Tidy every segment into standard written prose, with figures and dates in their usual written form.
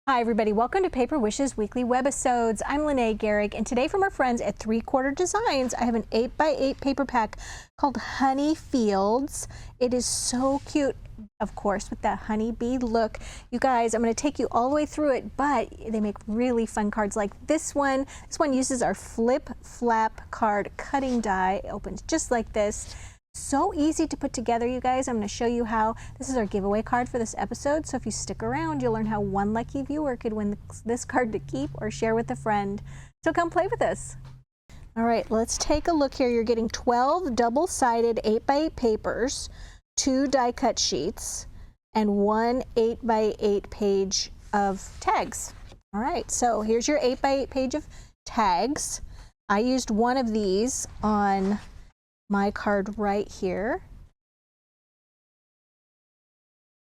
Hi everybody, welcome to Paper Wishes weekly webisodes. I'm Lene Gehrig, and today from our friends at 3Quarter Designs, I have an 8x8 paper pack called Honey Fields. It is so cute, of course, with that honeybee look. You guys, I'm going to take you all the way through it, but they make really fun cards like this one. This one uses our flip flap card cutting die. It opens just like this. So easy to put together, you guys. I'm going to show you how. This is our giveaway card for this episode, so if you stick around, you'll learn how one lucky viewer could win this card to keep or share with a friend. So come play with us. All right, let's take a look here. You're getting 12 double-sided 8x8 papers, 2 die-cut sheets, and 1 8x8 page of tags. All right, so here's your 8x8 page of tags. I used one of these on my card right here.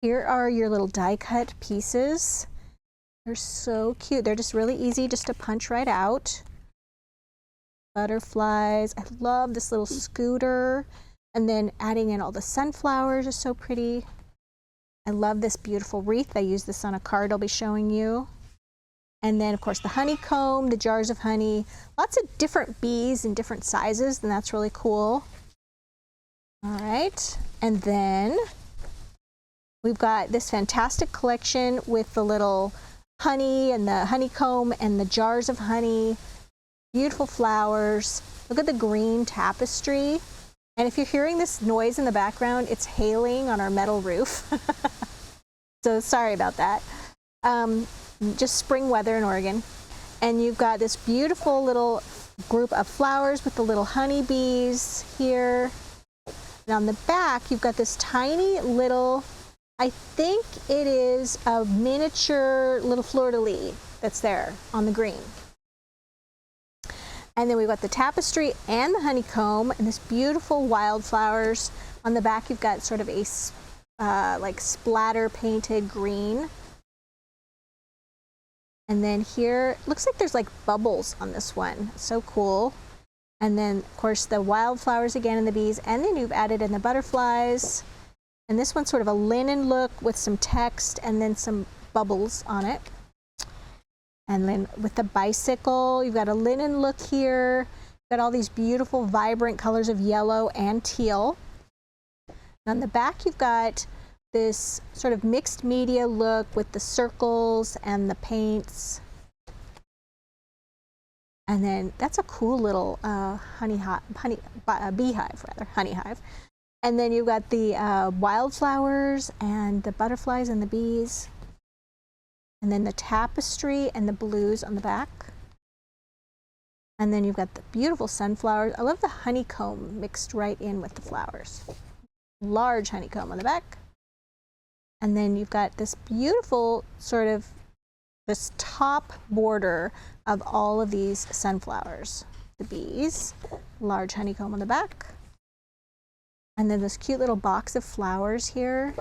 Here are your little die cut pieces. They're so cute. They're just really easy just to punch right out. Butterflies. I love this little scooter. And then adding in all the sunflowers is so pretty. I love this beautiful wreath. I use this on a card I'll be showing you. And then, of course, the honeycomb, the jars of honey, lots of different bees in different sizes, and that's really cool. All right, and then we've got this fantastic collection with the little honey and the honeycomb and the jars of honey, beautiful flowers. Look at the green tapestry. And if you're hearing this noise in the background, it's hailing on our metal roof. So sorry about that. Just spring weather in Oregon. And you've got this beautiful little group of flowers with the little honeybees here. And on the back, you've got this tiny little, I think it is a miniature little fleur-de-lis that's there on the green. And then we've got the tapestry and the honeycomb and this beautiful wildflowers. On the back, you've got sort of a like splatter painted green. And then here, looks like there's like bubbles on this one. So cool. And then, of course, the wildflowers again and the bees. And then you've added in the butterflies. And this one's sort of a linen look with some text and then some bubbles on it. And then with the bicycle, you've got a linen look here. You've got all these beautiful, vibrant colors of yellow and teal. And on the back, you've got this sort of mixed media look with the circles and the paints. And then that's a cool little beehive rather, honey hive. And then you've got the wildflowers and the butterflies and the bees. And then the tapestry and the blues on the back. And then you've got the beautiful sunflowers. I love the honeycomb mixed right in with the flowers. Large honeycomb on the back. And then you've got this beautiful sort of this top border of all of these sunflowers. The bees, large honeycomb on the back. And then this cute little box of flowers here.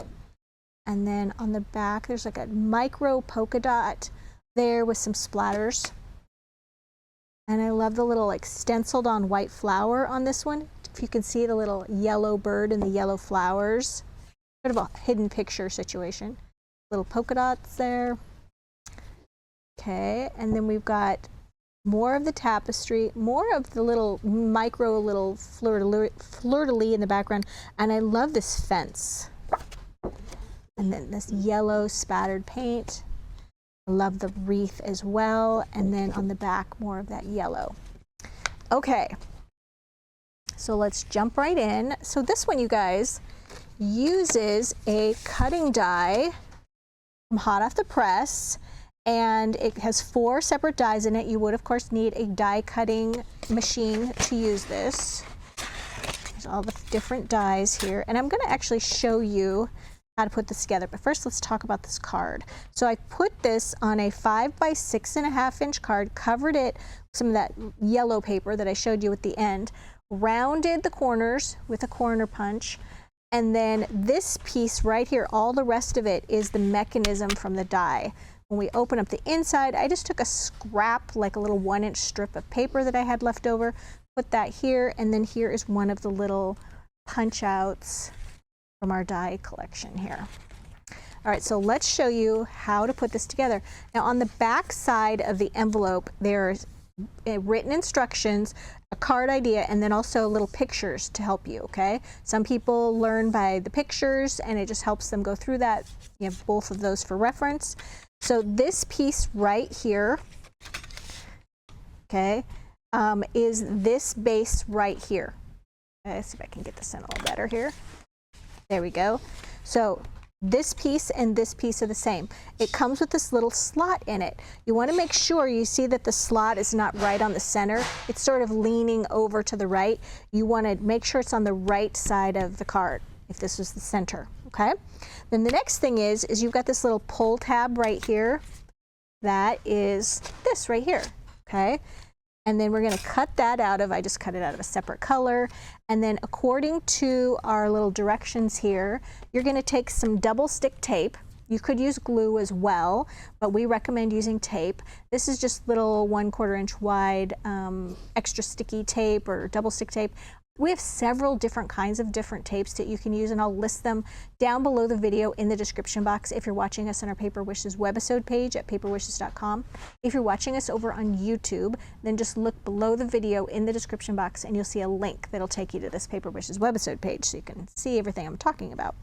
And then on the back, there's like a micro polka dot there with some splatters. And I love the little like stenciled on white flower on this one. If you can see the little yellow bird and the yellow flowers. Sort of a hidden picture situation. Little polka dots there. Okay, and then we've got more of the tapestry, more of the little micro little fleur-de-lis in the background. And I love this fence. And then this yellow spattered paint. I love the wreath as well. And then on the back, more of that yellow. Okay, so let's jump right in. So this one, you guys, uses a cutting die from hot off the press, and it has 4 separate dies in it. You would of course need a die cutting machine to use this. There's all the different dies here, and I'm going to actually show you how to put this together, but first let's talk about this card. So I put this on a 5 by 6.5 inch card, covered it with some of that yellow paper that I showed you at the end, rounded the corners with a corner punch. And then this piece right here, all the rest of it is the mechanism from the die. When we open up the inside, I just took a scrap, like a little 1-inch strip of paper that I had left over, put that here, and then here is one of the little punch outs from our die collection here. All right, so let's show you how to put this together. Now on the back side of the envelope, there's written instructions, a card idea, and then also little pictures to help you, okay? Some people learn by the pictures and it just helps them go through that. You have both of those for reference. So this piece right here, okay, is this base right here. Okay, let's see if I can get this in a little better here. There we go. So this piece and this piece are the same. It comes with this little slot in it. You want to make sure you see that the slot is not right on the center. It's sort of leaning over to the right. You want to make sure it's on the right side of the card, if this was the center, okay? Then the next thing is you've got this little pull tab right here. That is this right here, okay? And then we're going to cut that out of, I just cut it out of a separate color. And then according to our little directions here, you're going to take some double stick tape. You could use glue as well, but we recommend using tape. This is just little 1/4 inch wide extra sticky tape or double stick tape. We have several different kinds of different tapes that you can use, and I'll list them down below the video in the description box if you're watching us on our Paper Wishes webisode page at paperwishes.com. If you're watching us over on YouTube, then just look below the video in the description box and you'll see a link that'll take you to this Paper Wishes webisode page so you can see everything I'm talking about.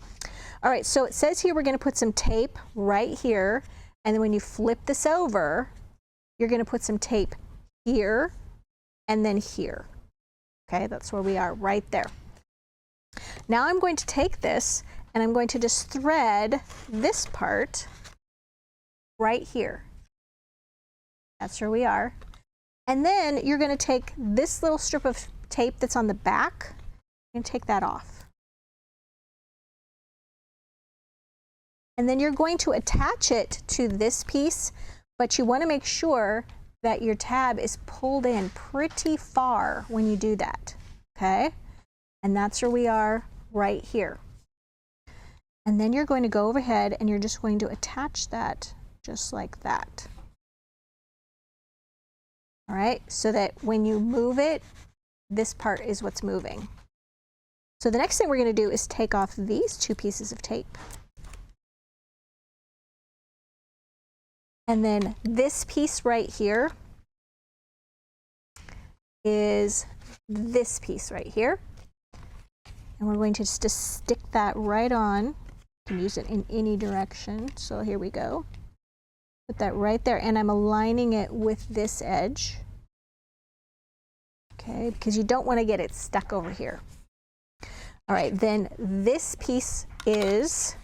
All right, so it says here we're going to put some tape right here, and then when you flip this over, you're going to put some tape here and then here. Okay, that's where we are, right there. Now I'm going to take this and I'm going to just thread this part right here. That's where we are. And then you're going to take this little strip of tape that's on the back and take that off. And then you're going to attach it to this piece, but you want to make sure that your tab is pulled in pretty far when you do that, okay? And that's where we are right here. And then you're going to go overhead and you're just going to attach that just like that. All right, so that when you move it, this part is what's moving. So the next thing we're going to do is take off these two pieces of tape. And then this piece right here is this piece right here. And we're going to just stick that right on. You can use it in any direction. So here we go. Put that right there. And I'm aligning it with this edge. Okay, because you don't want to get it stuck over here. All right, then this piece is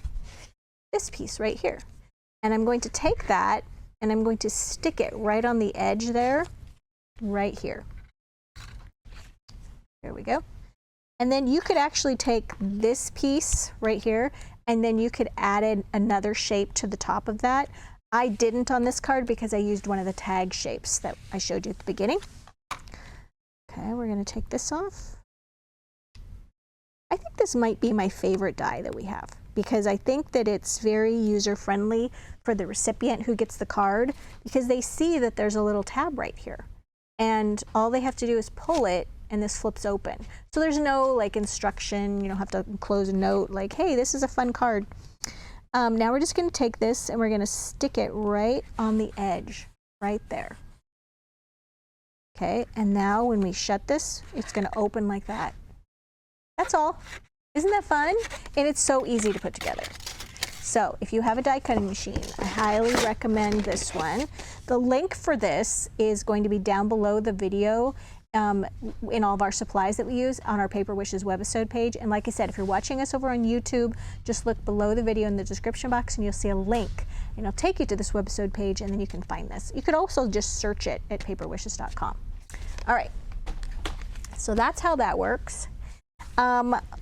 this piece right here. And I'm going to take that and I'm going to stick it right on the edge there, right here. There we go. And then you could actually take this piece right here and then you could add in another shape to the top of that. I didn't on this card because I used one of the tag shapes that I showed you at the beginning. Okay, we're going to take this off. I think this might be my favorite die that we have, because I think that it's very user-friendly for the recipient who gets the card, because they see that there's a little tab right here. And all they have to do is pull it and this flips open. So there's no like instruction, you don't have to close a note like, hey, this is a fun card. Now we're just going to take this and we're going to stick it right on the edge, right there. Okay, and now when we shut this, it's going to open like that. That's all. Isn't that fun? And it's so easy to put together. So if you have a die cutting machine, I highly recommend this one. The link for this is going to be down below the video in all of our supplies that we use on our Paper Wishes webisode page. And like I said, if you're watching us over on YouTube, just look below the video in the description box and you'll see a link. And it'll take you to this webisode page and then you can find this. You could also just search it at paperwishes.com. All right, so that's how that works.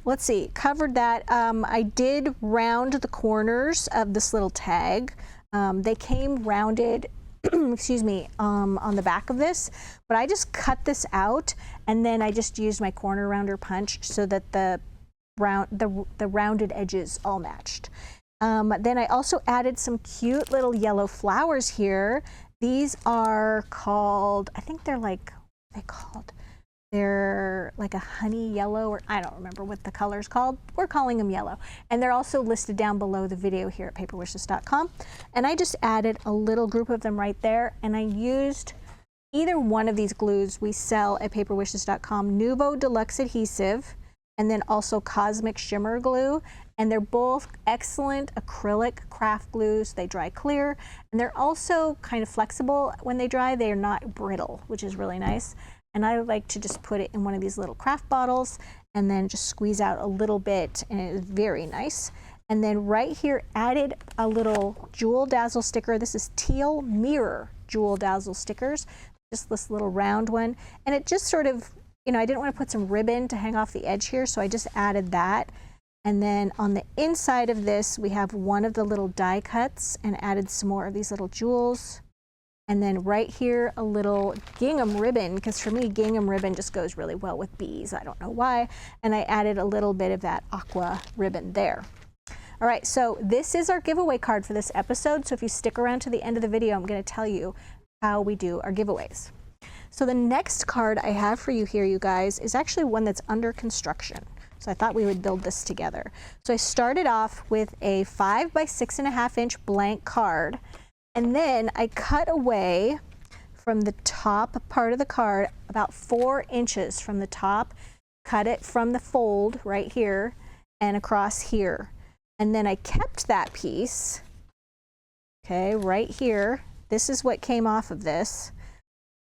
Let's see, covered that. I did round the corners of this little tag. They came rounded, excuse me, on the back of this, but I just cut this out and then I just used my corner rounder punch so that the rounded edges all matched. Then I also added some cute little yellow flowers here. These are called, I think they're like, They're like a honey yellow, or I don't remember what the color's called. We're calling them yellow. And they're also listed down below the video here at paperwishes.com. And I just added a little group of them right there. And I used either one of these glues we sell at paperwishes.com, Nuvo Deluxe Adhesive, and then also Cosmic Shimmer Glue. And they're both excellent acrylic craft glues. They dry clear, and they're also kind of flexible when they dry. They're not brittle, which is really nice. And I like to just put it in one of these little craft bottles and then just squeeze out a little bit, and it is very nice. And then right here, added a little Jewel Dazzle sticker. This is Teal Mirror Jewel Dazzle stickers, just this little round one. And it just sort of, you know, I didn't want to put some ribbon to hang off the edge here, so I just added that. And then on the inside of this, we have one of the little die cuts and added some more of these little jewels. And then right here, a little gingham ribbon, because for me, gingham ribbon just goes really well with bees. I don't know why. And I added a little bit of that aqua ribbon there. All right, so this is our giveaway card for this episode. So if you stick around to the end of the video, I'm going to tell you how we do our giveaways. So the next card I have for you here, you guys, is actually one that's under construction. So I thought we would build this together. So I started off with a 5 by 6.5 inch blank card. And then I cut away from the top part of the card about 4 inches from the top, cut it from the fold right here and across here. And then I kept that piece, okay, right here. This is what came off of this.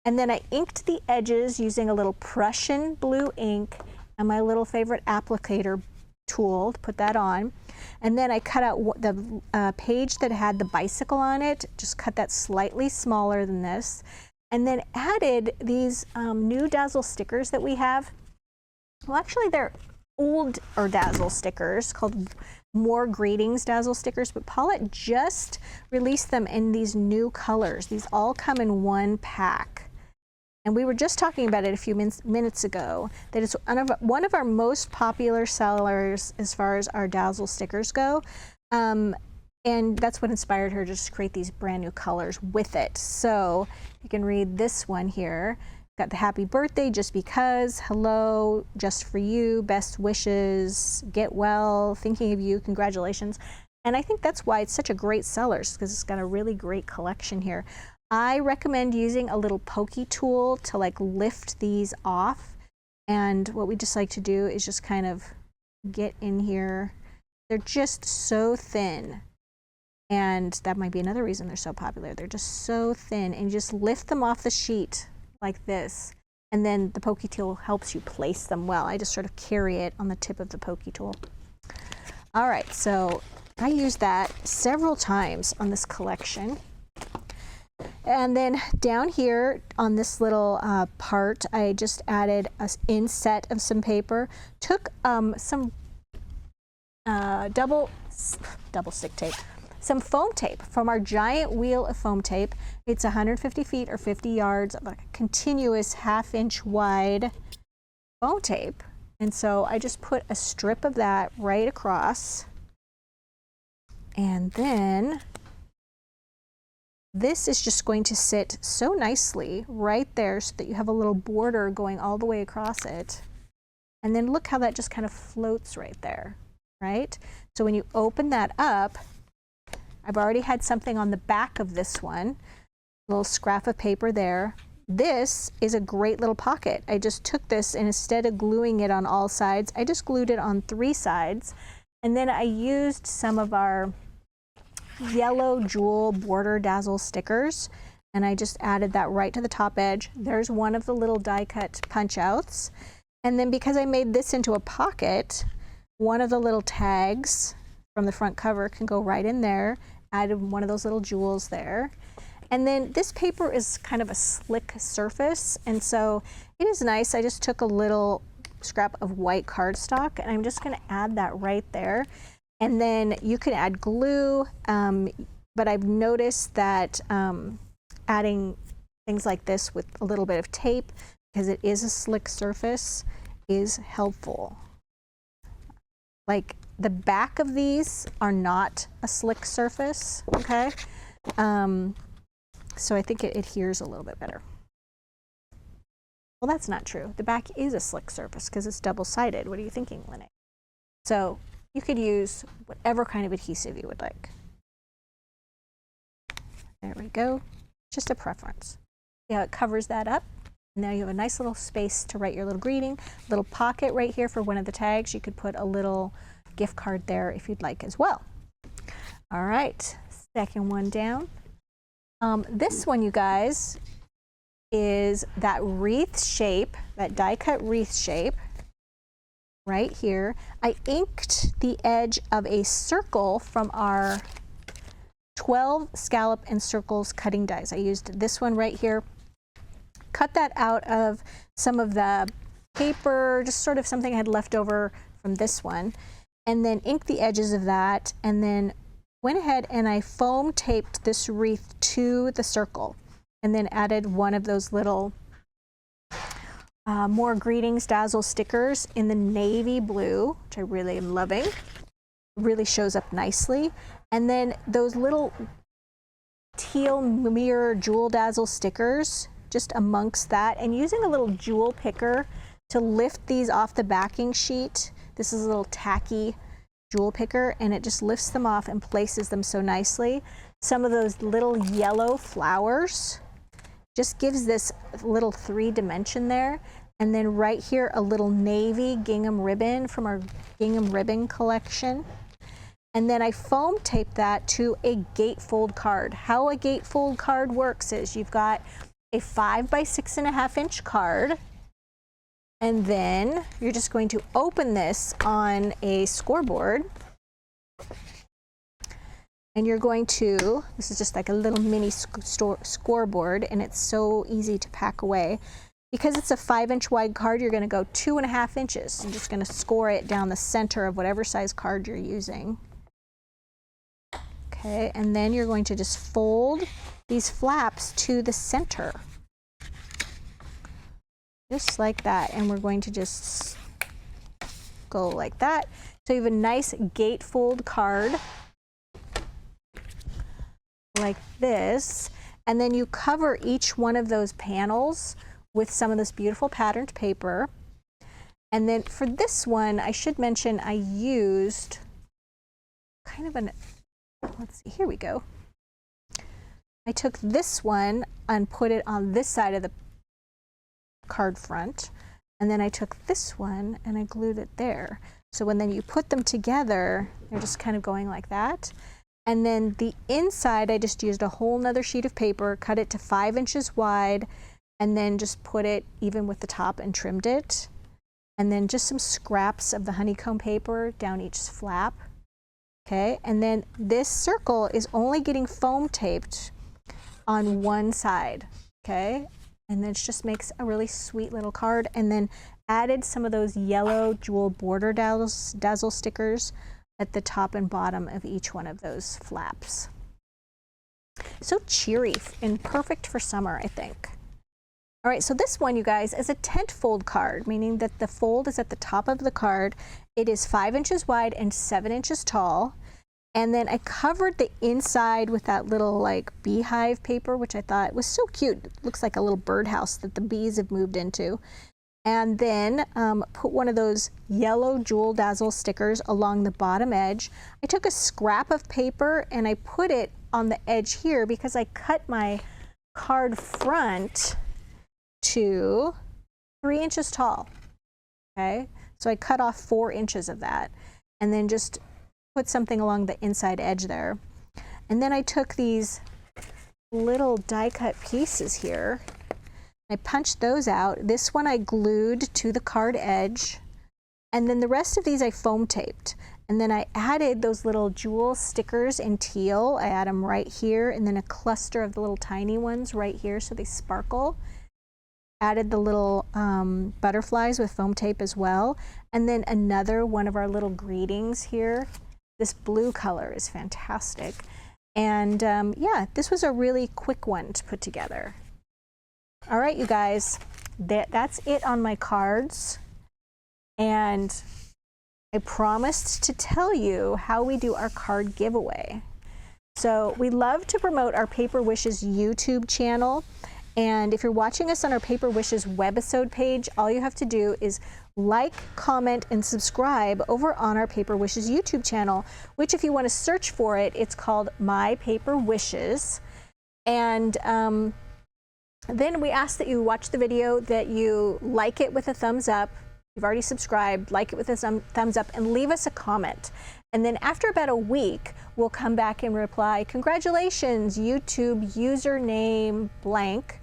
And then I inked the edges using a little Prussian blue ink and my little favorite applicator tool to put that on. And then I cut out the page that had the bicycle on it, just cut that slightly smaller than this, and then added these new Dazzle stickers that we have. Well, actually they're old or Dazzle stickers called More Greetings Dazzle stickers, but Paulette just released them in these new colors. These all come in one pack. And we were just talking about it a few minutes ago, that it's one of our most popular sellers as far as our Dazzle stickers go. And that's what inspired her to just create these brand new colors with it. So you can read this one here. Got the happy birthday just because, hello, just for you, best wishes, get well, thinking of you, congratulations. And I think that's why it's such a great seller, because it's got a really great collection here. I recommend using a little pokey tool to like lift these off. And what we just like to do is just kind of get in here. They're just so thin. And that might be another reason they're so popular. They're just so thin, and you just lift them off the sheet like this. And then the pokey tool helps you place them well. I just sort of carry it on the tip of the pokey tool. All right, so I used that several times on this collection. And then down here on this little part, I just added an inset of some paper, took some double stick tape, some foam tape from our giant wheel of foam tape. It's 150 feet or 50 yards of a continuous 1/2 inch wide foam tape. And so I just put a strip of that right across. And then this is just going to sit so nicely right there so that you have a little border going all the way across it. And then look how that just kind of floats right there, right? So when you open that up, I've already had something on the back of this one, a little scrap of paper there. This is a great little pocket. I just took this, and instead of gluing it on all sides, I just glued it on 3 sides. And then I used some of our yellow jewel border Dazzle stickers, and I just added that right to the top edge. There's one of the little die cut punch outs. And then because I made this into a pocket, one of the little tags from the front cover can go right in there. Added one of those little jewels there. And then this paper is kind of a slick surface, and so it is nice. I just took a little scrap of white cardstock, and I'm just going to add that right there. And then you can add glue, but I've noticed that adding things like this with a little bit of tape, because it is a slick surface, is helpful. Like the back of these are not a slick surface, okay? So I think it adheres a little bit better. Well, that's not true. The back is a slick surface because it's double-sided. What are you thinking, Lene? So you could use whatever kind of adhesive you would like. There we go. Just a preference. See how it covers that up? Now you have a nice little space to write your little greeting, little pocket right here for one of the tags. You could put a little gift card there if you'd like as well. All right, second one down. This one, you guys, is that wreath shape, that die cut wreath shape right here. I inked the edge of a circle from our 12 scallop and circles cutting dies. I used this one right here. Cut that out of some of the paper, just sort of something I had left over from this one, and then inked the edges of that, and then went ahead and I foam taped this wreath to the circle, and then added one of those little more greetings dazzle stickers in the navy blue, which I really am loving. Really shows up nicely. And then those little teal mirror jewel dazzle stickers just amongst that, and using a little jewel picker to lift these off the backing sheet. This is a little tacky jewel picker, and it just lifts them off and places them so nicely. Some of those little yellow flowers just gives this little 3-dimension there. And then right here, a little navy gingham ribbon from our gingham ribbon collection. And then I foam tape that to a gatefold card. How a gatefold card works is you've got a 5 by 6.5 inch card, and then you're just going to open this on a scoreboard, and you're going to, this is just like a little mini scoreboard, and it's so easy to pack away. Because it's a 5-inch wide card, you're going to go 2.5 inches. You're just going to score it down the center of whatever size card you're using. Okay, and then you're going to just fold these flaps to the center. Just like that, and we're going to just go like that. So you have a nice gatefold card like this, and then you cover each one of those panels with some of this beautiful patterned paper. And then for this one, I should mention I used kind of an, let's see, here we go. I took this one and put it on this side of the card front, and then I took this one and I glued it there. So when then you put them together, they're just kind of going like that. And then the inside, I just used a whole nother sheet of paper, cut it to 5 inches wide, and then just put it even with the top and trimmed it. And then just some scraps of the honeycomb paper down each flap. Okay, and then this circle is only getting foam taped on one side. Okay, and then it just makes a really sweet little card. And then added some of those yellow jewel border dazzle stickers at the top and bottom of each one of those flaps. So cheery and perfect for summer, I think. All right, so this one, you guys, is a tent fold card, meaning that the fold is at the top of the card. It is 5 inches wide and 7 inches tall. And then I covered the inside with that little like beehive paper, which I thought was so cute. It looks like a little birdhouse that the bees have moved into. And then put one of those yellow jewel dazzle stickers along the bottom edge. I took a scrap of paper and I put it on the edge here because I cut my card front to 3 inches tall. Okay, so I cut off 4 inches of that and then just put something along the inside edge there. And then I took these little die cut pieces here. I punched those out. This one I glued to the card edge, and then the rest of these I foam taped. And then I added those little jewel stickers in teal. I add them right here, and then a cluster of the little tiny ones right here so they sparkle. Added the little butterflies with foam tape as well. And then another one of our little greetings here. This blue color is fantastic. And yeah, this was a really quick one to put together. All right, you guys, that's it on my cards. And I promised to tell you how we do our card giveaway. So we love to promote our Paper Wishes YouTube channel. And if you're watching us on our Paper Wishes webisode page, all you have to do is like, comment, and subscribe over on our Paper Wishes YouTube channel, which if you want to search for it, it's called My Paper Wishes. And then we ask that you watch the video, that you like it with a thumbs up. You've already subscribed, like it with a thumbs up, and leave us a comment. And then after about a week, we'll come back and reply, congratulations, YouTube username blank.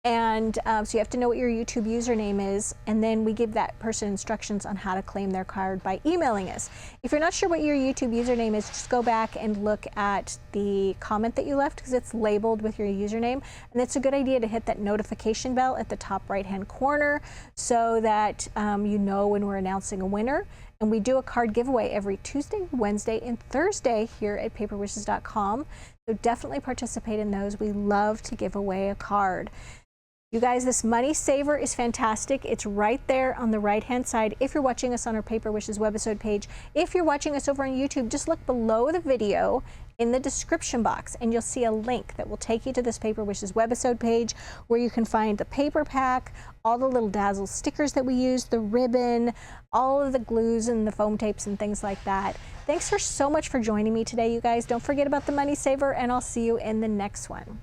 And so you have to know what your YouTube username is, and then we give that person instructions on how to claim their card by emailing us. If you're not sure what your YouTube username is, just go back and look at the comment that you left, because it's labeled with your username. And it's a good idea to hit that notification bell at the top right-hand corner so that you know when we're announcing a winner. And we do a card giveaway every Tuesday, Wednesday, and Thursday here at paperwishes.com. So definitely participate in those. We love to give away a card. You guys, this money saver is fantastic. It's right there on the right-hand side if you're watching us on our Paper Wishes webisode page. If you're watching us over on YouTube, just look below the video in the description box and you'll see a link that will take you to this Paper Wishes webisode page where you can find the paper pack, all the little Dazzle stickers that we use, the ribbon, all of the glues and the foam tapes and things like that. Thanks so much for joining me today, you guys. Don't forget about the money saver, and I'll see you in the next one.